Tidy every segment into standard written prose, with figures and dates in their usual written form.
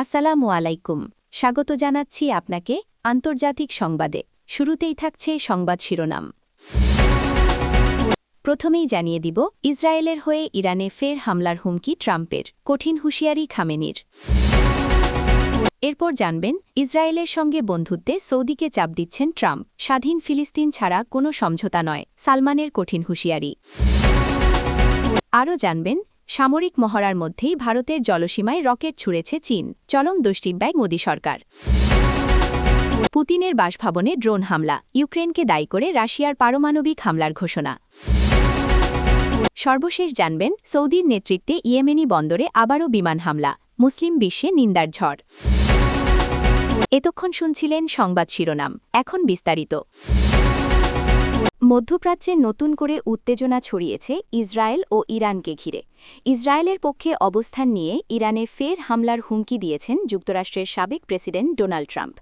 আসসালামু আলাইকুম। স্বাগত জানাচ্ছি আপনাকে আন্তর্জাতিক সংবাদে। শুরুতেই থাকছে সংবাদ শিরোনাম। প্রথমেই জানিয়ে দিব, ইসরায়েলের হয়ে ইরানে ফের হামলার হুমকি ট্রাম্পের, কঠিন হুঁশিয়ারি খামেনির। এরপর জানবেন, ইসরায়েলের সঙ্গে বন্ধুত্বে সৌদিকে চাপ দিচ্ছেন ট্রাম্প, স্বাধীন ফিলিস্তিন ছাড়া কোনো সমঝোতা নয়, সালমানের কঠিন হুঁশিয়ারি। আরও জানবেন, সামরিক মহড়ার মধ্যেই ভারতের জলসীমায় রকেট ছুড়েছে চীন, চরম দুষ্টিব্যায় মোদী সরকার। পুতিনের বাসভবনে ড্রোন হামলা, ইউক্রেনকে দায়ী করে রাশিয়ার পারমাণবিক হামলার ঘোষণা। সর্বশেষ জানবেন, সৌদির নেতৃত্বে ইয়েমেনি বন্দরে আবারও বিমান হামলা, মুসলিম বিশ্বে নিন্দার ঝড়। এতক্ষণ শুনছিলেন সংবাদ শিরোনাম, এখন বিস্তারিত। মধ্যপ্রাচ্যে নতুন করে উত্তেজনা ছড়িয়েছে ইসরায়েল ও ইরানকে ঘিরে। ইসরায়েলের পক্ষে অবস্থান নিয়ে ইরানে ফের হামলার হুমকি দিয়েছেন যুক্তরাষ্ট্রের সাবেক প্রেসিডেন্ট ডোনাল্ড ট্রাম্প।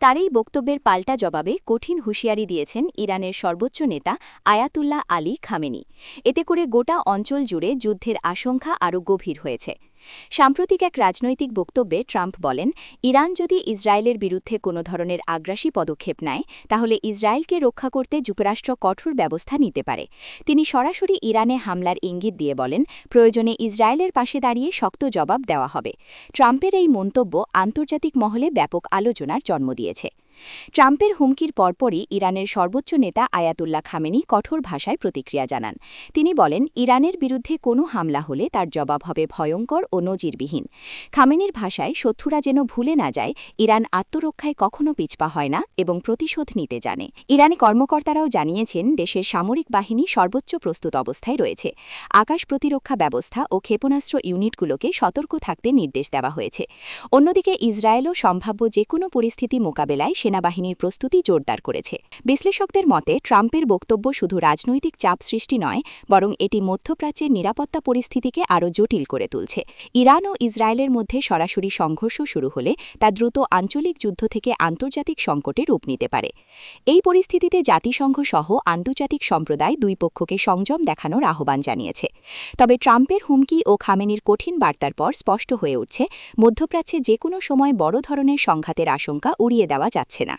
তার এই বক্তব্যের পাল্টা জবাবে কঠিন হুঁশিয়ারি দিয়েছেন ইরানের সর্বোচ্চ নেতা আয়াতুল্লাহ আলী খামেনি। এতে করে গোটা অঞ্চল জুড়ে যুদ্ধের আশঙ্কা আরও গভীর হয়েছে। সাম্প্রতিক এক রাজনৈতিক বক্তব্যে ট্রাম্প বলেন, ইরান যদি ইসরায়েলের বিরুদ্ধে কোনো ধরনের আগ্রাসী পদক্ষেপ নেয়, তাহলে ইসরায়েলকে রক্ষা করতে যুক্তরাষ্ট্র কঠোর ব্যবস্থা নিতে পারে। তিনি সরাসরি ইরানে হামলার ইঙ্গিত দিয়ে বলেন, প্রয়োজনে ইসরায়েলের পাশে দাঁড়িয়ে শক্ত জবাব দেওয়া হবে। ট্রাম্পের এই মন্তব্য আন্তর্জাতিক মহলে ব্যাপক আলোচনার জন্ম দিয়েছে। ট্রাম্পের হুমকির পরপরই ইরানের সর্বোচ্চ নেতা আয়াতুল্লাহ খামেনি কঠোর ভাষায় প্রতিক্রিয়া জানান। তিনি বলেন, ইরানের বিরুদ্ধে কোনো হামলা হলে তার জবাব হবে ভয়ঙ্কর ও নজিরবিহীন। খামেনির ভাষায়, শত্রুরা যেন ভুলে না যায় ইরান আত্মরক্ষায় কখনো পিছপা হয় না এবং প্রতিশোধ নিতে জানে। ইরানি কর্মকর্তারাও জানিয়েছেন, দেশের সামরিক বাহিনী সর্বোচ্চ প্রস্তুত অবস্থায় রয়েছে। আকাশ প্রতিরক্ষা ব্যবস্থা ও ক্ষেপণাস্ত্র ইউনিটগুলোকে সতর্ক থাকতে নির্দেশ দেওয়া হয়েছে। অন্যদিকে ইসরায়েলও সম্ভাব্য যে কোনো পরিস্থিতি মোকাবেলায় সেনাবাহিনীর প্রস্তুতি জোরদার করেছে। বিশ্লেষকদের মতে, ট্রাম্পের বক্তব্য শুধু রাজনৈতিক চাপ সৃষ্টি নয়, বরং এটি মধ্যপ্রাচ্যের নিরাপত্তা পরিস্থিতিকে আরও জটিল করে তুলছে। ইরান ও ইসরায়েলের মধ্যে সরাসরি সংঘর্ষ শুরু হলে তা দ্রুত আঞ্চলিক যুদ্ধ থেকে আন্তর্জাতিক সংকটে রূপ নিতে পারে। এই পরিস্থিতিতে জাতিসংঘ সহ আন্তর্জাতিক সম্প্রদায় দুই পক্ষকে সংযম দেখানোর আহ্বান জানিয়েছে। তবে ট্রাম্পের হুমকি ও খামেনির কঠিন বার্তার পর স্পষ্ট হয়ে উঠছে, মধ্যপ্রাচ্যে যে কোনো সময় বড় ধরনের সংঘাতের আশঙ্কা উড়িয়ে দেওয়া যাচ্ছে না।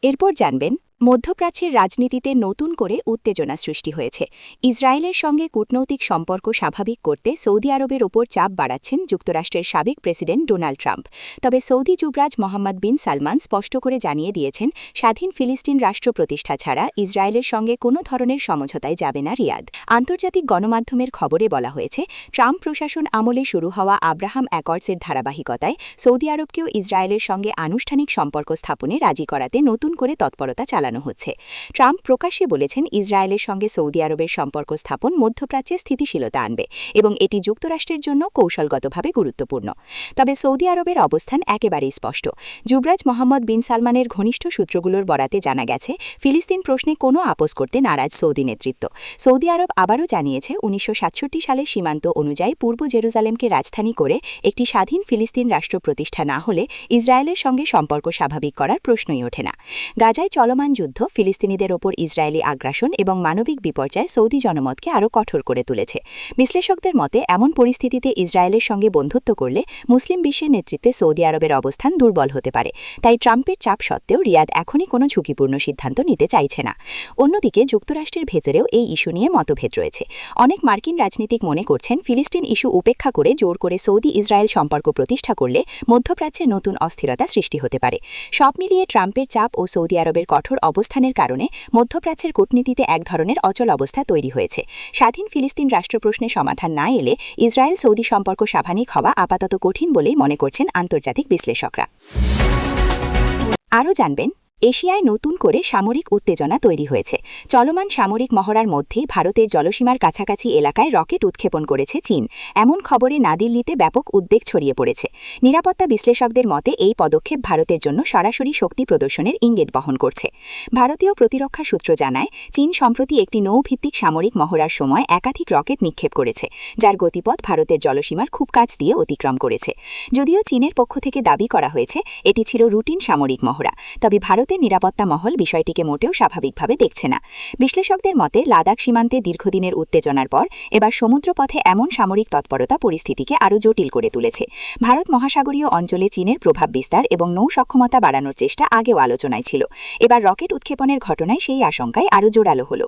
এরপর জানবেন, মধ্যপ্রাচ্যের রাজনীতিতে নতুন করে উত্তেজনা সৃষ্টি হয়েছে। ইসরায়েলের সঙ্গে কূটনৈতিক সম্পর্ক স্বাভাবিক করতে সৌদি আরবের ওপর চাপ বাড়াচ্ছেন যুক্তরাষ্ট্রের সাবেক প্রেসিডেন্ট ডোনাল্ড ট্রাম্প। তবে সৌদি যুবরাজ মোহাম্মদ বিন সালমান স্পষ্ট করে জানিয়ে দিয়েছেন, স্বাধীন ফিলিস্তিন রাষ্ট্র প্রতিষ্ঠা ছাড়া ইসরায়েলের সঙ্গে কোনো ধরনের সমঝোতায় যাবে না রিয়াদ। আন্তর্জাতিক গণমাধ্যমের খবরে বলা হয়েছে, ট্রাম্প প্রশাসন আমলে শুরু হওয়া আব্রাহাম অ্যাকর্ডসের ধারাবাহিকতায় সৌদি আরবকেও ইসরায়েলের সঙ্গে আনুষ্ঠানিক সম্পর্ক স্থাপনে রাজি করাতে নতুন করে তৎপরতা চালানো হচ্ছে। ট্রাম্প প্রকাশ্যে বলেছেন, ইসরায়েলের সঙ্গে সৌদি আরবের সম্পর্ক স্থাপন মধ্যপ্রাচ্যে স্থিতিশীলতা আনবে এবং এটি যুক্তরাষ্ট্রের জন্য কৌশলগতভাবে গুরুত্বপূর্ণ। তবে সৌদি আরবের অবস্থান একেবারেই স্পষ্ট। যুবরাজ মোহাম্মদ বিন সালমানের ঘনিষ্ঠ সূত্রগুলোর বরাতে জানা গেছে, ফিলিস্তিন প্রশ্নে কোনো আপোস করতে নারাজ সৌদি নেতৃত্ব। সৌদি আরব আবারও জানিয়েছে, 1967 সালের সীমান্ত অনুযায়ী পূর্ব জেরুজালেমকে রাজধানী করে একটি স্বাধীন ফিলিস্তিন রাষ্ট্র প্রতিষ্ঠা না হলে ইসরায়েলের সঙ্গে সম্পর্ক স্বাভাবিক করার প্রশ্নই ওঠে না। গাজায় চলমান যুদ্ধ, ফিলিস্তিনিদের ওপর ইসরায়েলি আগ্রাসন এবং মানবিক বিপর্যয় সৌদি জনমতকে আরও কঠোর করে তুলেছে। বিশ্লেষকদের মতে, এমন পরিস্থিতিতে ইসরায়েলের সঙ্গে বন্ধুত্ব করলে মুসলিম বিশ্বের নেতৃত্বে সৌদি আরবের অবস্থান দুর্বল হতে পারে। তাই ট্রাম্পের চাপ সত্ত্বেও রিয়াদ এখনই কোনো ঝুঁকিপূর্ণ সিদ্ধান্ত নিতে চাইছে না। অন্যদিকে যুক্তরাষ্ট্রের ভেতরেও এই ইস্যু নিয়ে মতভেদ রয়েছে। অনেক মার্কিন রাজনীতিক মনে করছেন, ফিলিস্তিন ইস্যু উপেক্ষা করে জোর করে সৌদি ইসরায়েল সম্পর্ক প্রতিষ্ঠা করলে মধ্যপ্রাচ্যে নতুন অস্থিরতা সৃষ্টি হতে পারে। সব মিলিয়ে ট্রাম্পের চাপ ও সৌদি আরবের কঠোর অবস্থানের কারণে মধ্যপ্রাচ্যের কূটনীতিতে এক ধরনের অচল অবস্থা তৈরি হয়েছে। স্বাধীন ফিলিস্তিন রাষ্ট্র প্রশ্নে সমাধান না এলে ইসরায়েল সৌদি সম্পর্ক স্বাভাবিক হওয়া আপাতত কঠিন বলেই মনে করছেন আন্তর্জাতিক বিশ্লেষকরা। আরও জানবেন, এশিয়ায় নতুন করে সামরিক উত্তেজনা তৈরি হয়েছে। চলমান সামরিক মহড়ার মধ্যেই ভারতের জলসীমার কাছাকাছি এলাকায় রকেট উৎক্ষেপণ করেছে চীন। এমন খবরে দিল্লিতে ব্যাপক উদ্বেগ ছড়িয়ে পড়েছে। নিরাপত্তা বিশ্লেষকদের মতে, এই পদক্ষেপ ভারতের জন্য সরাসরি শক্তি প্রদর্শনের ইঙ্গিত বহন করছে। ভারতীয় প্রতিরক্ষা সূত্র জানায়, চীন সম্প্রতি একটি নৌভিত্তিক সামরিক মহড়ার সময় একাধিক রকেট নিক্ষেপ করেছে, যার গতিপথ ভারতের জলসীমার খুব কাছ দিয়ে অতিক্রম করেছে। যদিও চীনের পক্ষ থেকে দাবি করা হয়েছে এটি ছিল রুটিন সামরিক মহড়া, তবে ভারত ভারতের নিরাপত্তা মহল বিষয়টিকে মোটেও স্বাভাবিকভাবে দেখছে না। বিশ্লেষকদের মতে লাদাখ সীমান্তে দীর্ঘদিনের উত্তেজনার পর এবার সমুদ্রপথে এমন সামরিক তৎপরতা পরিস্থিতিকে আরও জটিল করে তুলেছে। ভারত মহাসাগরীয় অঞ্চলে চীনের প্রভাব বিস্তার এবং নৌ সক্ষমতা বাড়ানোর চেষ্টা আগেও আলোচনায় ছিল। এবার রকেট উৎক্ষেপণের ঘটনায় সেই আশঙ্কায় আরও জোরালো হল।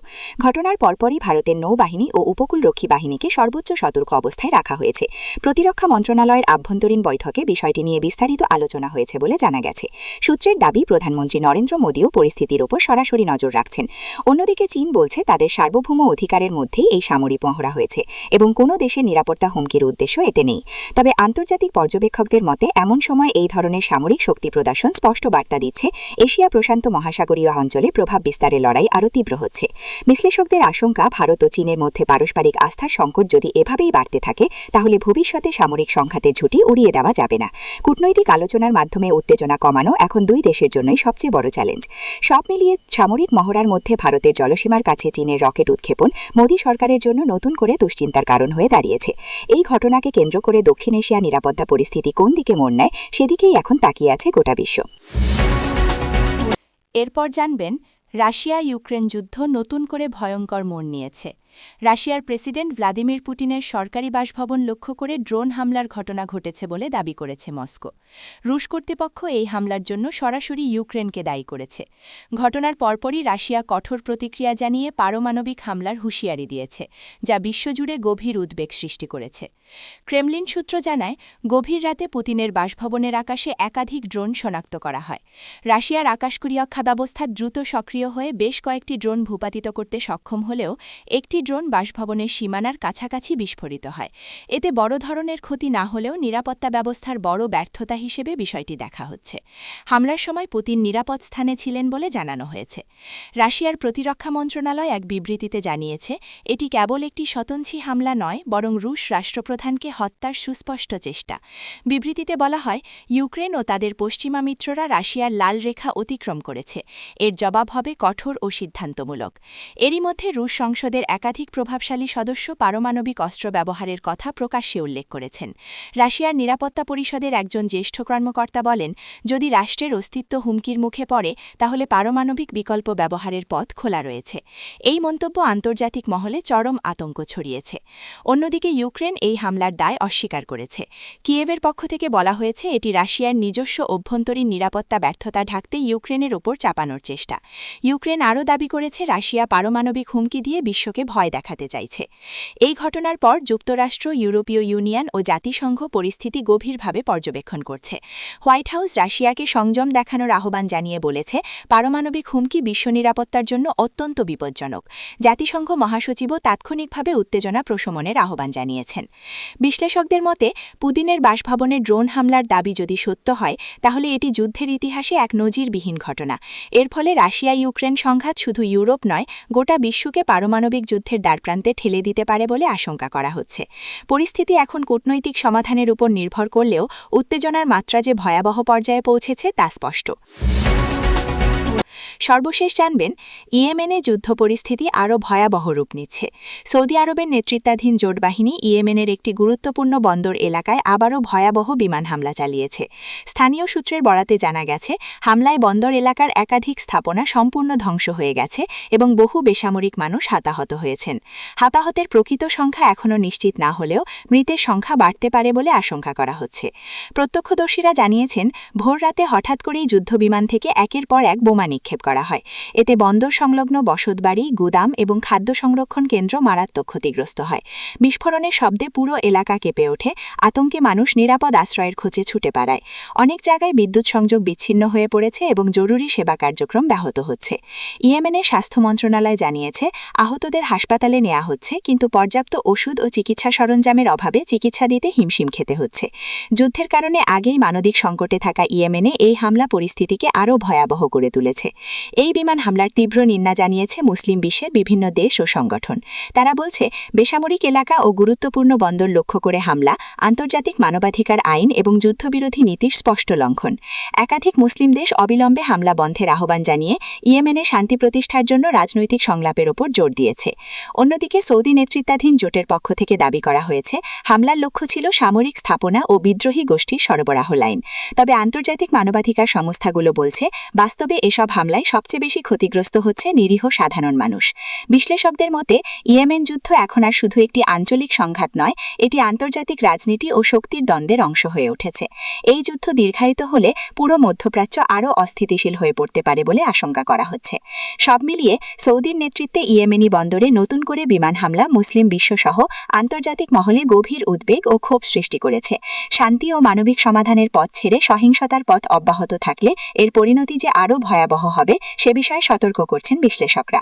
ঘটনার পরপরই ভারতের নৌবাহিনী ও উপকূলরক্ষী বাহিনীকে সর্বোচ্চ সতর্ক অবস্থায় রাখা হয়েছে। প্রতিরক্ষা মন্ত্রণালয়ের আভ্যন্তরীণ বৈঠকে বিষয়টি নিয়ে বিস্তারিত আলোচনা হয়েছে বলে জানা গেছে। সূত্রের দাবি, প্রধানমন্ত্রী নরেন্দ্র মোদীও পরিস্থিতির ওপর সরাসরি নজর রাখছেন। অন্যদিকে চীন বলছে তাদের সার্বভৌম অধিকারের মধ্যেই এই সামরিক মহড়া হয়েছে এবং কোনো দেশের নিরাপত্তা হুমকির উদ্দেশ্য এতে নেই। তবে আন্তর্জাতিক পর্যবেক্ষকদের মতে এমন সময় এই ধরনের সামরিক শক্তি প্রদর্শন স্পষ্ট বার্তা দিচ্ছে এশিয়া প্রশান্ত মহাসাগরীয় অঞ্চলে প্রভাব বিস্তারের লড়াই আরও তীব্র হচ্ছে। বিশ্লেষকদের আশঙ্কা, ভারত ও চীনের মধ্যে পারস্পরিক আস্থার সংকট যদি এভাবেই বাড়তে থাকে তাহলে ভবিষ্যতে সামরিক সংঘাতের ঝুঁকি উড়িয়ে দেওয়া যাবে না। কূটনৈতিক আলোচনার মাধ্যমে উত্তেজনা কমানো এখন দুই দেশের জন্যই সবচেয়ে বড় চ্যালেঞ্জ। সব মিলিয়ে সামরিক মহড়ার মধ্যে ভারতের জলসীমার কাছে চীনের রকেট উৎক্ষেপণ মোদী সরকারের জন্য নতুন করে দুশ্চিন্তার কারণ হয়ে দাঁড়িয়েছে। এই ঘটনাকে কেন্দ্র করে দক্ষিণ এশিয়া নিরাপত্তা পরিস্থিতি কোন দিকে মোড় নেয় সেদিকেই এখন তাকিয়ে আছে গোটা বিশ্ব। এরপর জানবেন, রাশিয়া ইউক্রেন যুদ্ধ নতুন করে ভয়ঙ্কর মোড় নিয়েছে। রাশিয়ার প্রেসিডেন্ট ভ্লাদিমির পুতিনের সরকারি বাসভবন লক্ষ্য করে ড্রোন হামলার ঘটনা ঘটেছে বলে দাবি করেছে মস্কো। রুশ কর্তৃপক্ষ এই হামলার জন্য সরাসরি ইউক্রেনকে দায়ী করেছে। ঘটনার পরপরই রাশিয়া কঠোর প্রতিক্রিয়া জানিয়ে পারমাণবিক হামলার হুঁশিয়ারি দিয়েছে, যা বিশ্বজুড়ে গভীর উদ্বেগ সৃষ্টি করেছে। ক্রেমলিন সূত্র জানায়, গভীর রাতে পুতিনের বাসভবনের আকাশে একাধিক ড্রোন শনাক্ত করা হয়। রাশিয়ার আকাশপ্রতিরক্ষা ব্যবস্থা দ্রুত সক্রিয় হয়ে বেশ কয়েকটি ড্রোন ভূপাতিত করতে সক্ষম হলেও একটি ড্রোন বাসভবনের সীমানার কাছাকাছি বিস্ফোরিত হয়। এতে বড় ধরনের ক্ষতি না হলেও নিরাপত্তা ব্যবস্থার বড় ব্যর্থতা হিসেবে বিষয়টি দেখা হচ্ছে। হামলার সময় পুতিন নিরাপদ স্থানে ছিলেন বলে জানানো হয়েছে। রাশিয়ার প্রতিরক্ষা মন্ত্রণালয় এক বিবৃতিতে জানিয়েছে, এটি কেবল একটি স্বতন্ত্রী হামলা নয়, বরং রুশ রাষ্ট্রপ্রধানকে হত্যার সুস্পষ্ট চেষ্টা। বিবৃতিতে বলা হয়, ইউক্রেন ও তাদের পশ্চিমা মিত্ররা রাশিয়ার লাল রেখা অতিক্রম করেছে। এর জবাব হবে কঠোর ও সিদ্ধান্তমূলক। এরই মধ্যে রুশ সংসদের একাধিক প্রভাবশালী সদস্য পারমাণবিক অস্ত্র ব্যবহারের কথা প্রকাশ্যে উল্লেখ করেছেন। রাশিয়ার নিরাপত্তা পরিষদের একজন জ্যেষ্ঠ কর্মকর্তা বলেন, যদি রাষ্ট্রের অস্তিত্ব হুমকির মুখে পড়ে তাহলে পারমাণবিক বিকল্প ব্যবহারের পথ খোলা রয়েছে। এই মন্তব্য আন্তর্জাতিক মহলে চরম আতঙ্ক ছড়িয়েছে। অন্যদিকে ইউক্রেন এই হামলার দায় অস্বীকার করেছে। কিয়েভের পক্ষ থেকে বলা হয়েছে, এটি রাশিয়ার নিজস্ব অভ্যন্তরীণ নিরাপত্তা ব্যর্থতা ঢাকতে ইউক্রেনের ওপর চাপানোর চেষ্টা। ইউক্রেন আরও দাবি করেছে, রাশিয়া পারমাণবিক হুমকি দিয়ে বিশ্বকে ভয় দেখাতে চাইছে। এই ঘটনার পর যুক্তরাষ্ট্র, ইউরোপীয় ইউনিয়ন ও জাতিসংঘ পরিস্থিতি গভীরভাবে পর্যবেক্ষণ করছে। হোয়াইট হাউস রাশিয়াকে সংযম দেখানোর আহ্বান জানিয়ে বলেছে, পারমাণবিক হুমকি বিশ্ব নিরাপত্তার জন্য অত্যন্ত বিপজ্জনক। জাতিসংঘ মহাসচিবও তাৎক্ষণিকভাবে উত্তেজনা প্রশমনের আহ্বান জানিয়েছেন। বিশ্লেষকদের মতে, পুতিনের বাসভবনে ড্রোন হামলার দাবি যদি সত্য হয় তাহলে এটি যুদ্ধের ইতিহাসে এক নজিরবিহীন ঘটনা। এর ফলে রাশিয়া ইউক্রেন সংঘাত শুধু ইউরোপ নয়, গোটা বিশ্বকে পারমাণবিক যুদ্ধের দ্বারপ্রান্তে ঠেলে দিতে পারে বলে আশঙ্কা করা হচ্ছে। পরিস্থিতি এখন কূটনৈতিক সমাধানের উপর নির্ভর করলেও উত্তেজনার মাত্রা যে ভয়াবহ পর্যায়ে পৌঁছেছে তা স্পষ্ট। সর্বশেষ জানবেন, ইয়েমেনে যুদ্ধ পরিস্থিতি আরও ভয়াবহ রূপ নিচ্ছে। সৌদি আরবের নেতৃত্বাধীন জোট বাহিনী ইয়েমেনের একটি গুরুত্বপূর্ণ বন্দর এলাকায় আবারও ভয়াবহ বিমান হামলা চালিয়েছে। স্থানীয় সূত্রের বরাতে জানা গেছে, হামলায় বন্দর এলাকার একাধিক স্থাপনা সম্পূর্ণ ধ্বংস হয়ে গেছে এবং বহু বেসামরিক মানুষ হতাহত হয়েছেন। হতাহতের প্রকৃত সংখ্যা এখনও নিশ্চিত না হলেও মৃতের সংখ্যা বাড়তে পারে বলে আশঙ্কা করা হচ্ছে। প্রত্যক্ষদর্শীরা জানিয়েছেন, ভোররাতে হঠাৎ করেই যুদ্ধবিমান থেকে একের পর এক বোমা নিক্ষেপ করা হয়। এতে বন্দর সংলগ্ন বসতবাড়ি, গুদাম এবং খাদ্য সংরক্ষণ কেন্দ্র মারাত্মক ক্ষতিগ্রস্ত হয়। বিস্ফোরণের শব্দে পুরো এলাকা কেঁপে ওঠে। আতঙ্কে মানুষ নিরাপদ আশ্রয়ের খোঁজে ছুটে পালায়। অনেক জায়গায় বিদ্যুৎ সংযোগ বিচ্ছিন্ন হয়ে পড়েছে এবং জরুরি সেবা কার্যক্রম ব্যাহত হচ্ছে। ইয়েমেনের স্বাস্থ্য মন্ত্রণালয় জানিয়েছে, আহতদের হাসপাতালে নেওয়া হচ্ছে, কিন্তু পর্যাপ্ত ওষুধ ও চিকিৎসা সরঞ্জামের অভাবে চিকিৎসা দিতে হিমশিম খেতে হচ্ছে। যুদ্ধের কারণে আগেই মানবিক সংকটে থাকা ইয়েমেনে এই হামলা পরিস্থিতিকে আরও ভয়াবহ করে তুলেছে। এই বিমান হামলার তীব্র নিন্দা জানিয়েছে মুসলিম বিশ্বের বিভিন্ন দেশ ও সংগঠন। তারা বলছে, বেসামরিক এলাকা ও গুরুত্বপূর্ণ বন্দর লক্ষ্য করে হামলা আন্তর্জাতিক মানবাধিকার আইন এবং যুদ্ধবিরোধী নীতির স্পষ্ট লঙ্ঘন। একাধিক মুসলিম দেশ অবিলম্বে হামলা বন্ধের আহ্বান জানিয়ে ইয়েমেনে শান্তি প্রতিষ্ঠার জন্য রাজনৈতিক সংলাপের ওপর জোর দিয়েছে। অন্যদিকে সৌদি নেতৃত্বাধীন জোটের পক্ষ থেকে দাবি করা হয়েছে, হামলার লক্ষ্য ছিল সামরিক স্থাপনা ও বিদ্রোহী গোষ্ঠীর সরবরাহ লাইন। তবে আন্তর্জাতিক মানবাধিকার সংস্থাগুলো বলছে, বাস্তবে এসব এসব হামলায় সবচেয়ে বেশি ক্ষতিগ্রস্ত হচ্ছে নিরীহ সাধারণ মানুষ। বিশ্লেষকদের মতে ইয়েমেন যুদ্ধ এখন আর শুধু একটি আঞ্চলিক সংঘাত নয়, এটি আন্তর্জাতিক রাজনীতি ও শক্তির দ্বন্দ্বের অংশ হয়ে উঠেছে। এই যুদ্ধ দীর্ঘায়িত হলে পুরো মধ্যপ্রাচ্য আরও অস্থিতিশীল হয়ে পড়তে পারে বলে আশঙ্কা করা হচ্ছে। সব মিলিয়ে সৌদির নেতৃত্বে ইয়েমেনি বন্দরে নতুন করে বিমান হামলা মুসলিম বিশ্বসহ আন্তর্জাতিক মহলে গভীর উদ্বেগ ও ক্ষোভ সৃষ্টি করেছে। শান্তি ও মানবিক সমাধানের পথ ছেড়ে সহিংসতার পথ অব্যাহত থাকলে এর পরিণতি যে আরও ভয়াবহ হবে সে বিষয়ে সতর্ক করছেন বিশ্লেষকরা।